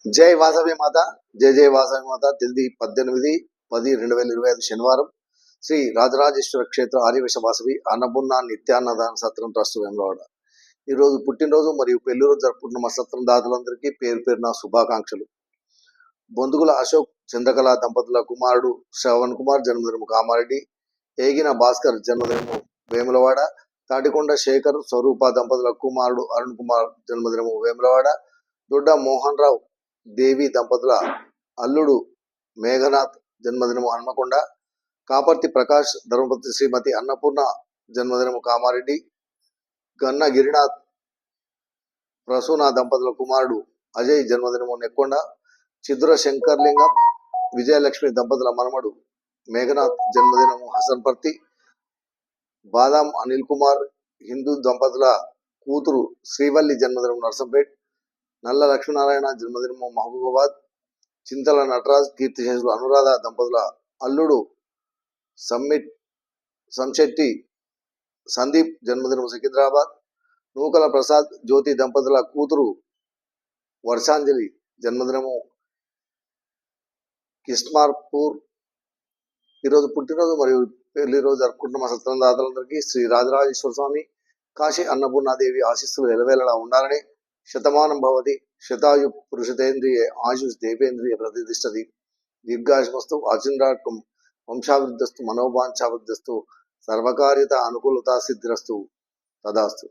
జై వాసవి మాత, జై జై వాసవి మాత. తేదీ 18/10/2025 శనివారం. శ్రీ రాజరాజేశ్వర క్షేత్ర ఆర్యవేశ వాసవి అన్నపూర్ణ నిత్యాన్నదాన సత్రం ట్రస్ట్ వేములవాడ. ఈరోజు పుట్టినరోజు మరియు పెళ్లిరోజు జరుపుకుంటున్న మా సత్రం దాతలందరికీ పేరు పేరున శుభాకాంక్షలు. బొందుగుల అశోక్ చంద్రకళ దంపతుల కుమారుడు శ్రవణ్ కుమార్ జన్మదినము కామారెడ్డి. ఏగిన భాస్కర్ జన్మదినము వేములవాడ. తాటికొండ శేఖర్ స్వరూప దంపతుల కుమారుడు అరుణ్ కుమార్ జన్మదినము వేములవాడ. దొడ్డ మోహన్ రావు దేవి దంపతుల అల్లుడు మేఘనాథ్ జన్మదినము హన్మకొండ. కాపర్తి ప్రకాష్ ధర్మపతి శ్రీమతి అన్నపూర్ణ జన్మదినము కామారెడ్డి. గన్న గిరినాథ్ ప్రసూన దంపతుల కుమారుడు అజయ్ జన్మదినము నెక్కొండ. చిద్ర శంకర్లింగం విజయలక్ష్మి దంపతుల మనమడు మేఘనాథ్ జన్మదినము హసన్పర్తి. బాదాం అనిల్ కుమార్ హిందూ దంపతుల కూతురు శ్రీవల్లి జన్మదినము నర్సంపేట్. నల్ల లక్ష్మీనారాయణ జన్మదినము మహబూబాబాద్. చింతల నటరాజ్ కీర్తిశేషులు అనురాధ దంపతుల అల్లుడు సంశెట్టి సందీప్ జన్మదినము సికింద్రాబాద్. నూకల ప్రసాద్ జ్యోతి దంపతుల కూతురు వర్షాంజలి జన్మదినము కిస్మార్పూర్. ఈరోజు పుట్టినరోజు మరియు పెళ్లి రోజు జరుపుకుంటున్న మా సత్రం దాతలందరికీ శ్రీ రాజరాజేశ్వర స్వామి కాశీ అన్నపూర్ణాదేవి ఆశీస్సులు ఎలవేళలా ఉండాలని. శతమానం భవతి శతాయు పురుషతేంద్రియ ఆయుష్ దేవేంద్రియ ప్రతిష్టతి. దీర్ఘాయుష్మస్తు ఆచింద్రాకం వంశాభివృద్ధస్తు మనోవాంఛాభివృద్ధస్తు సర్వకార్యత అనుకూలత సిద్ధిరస్తు తదాస్తు.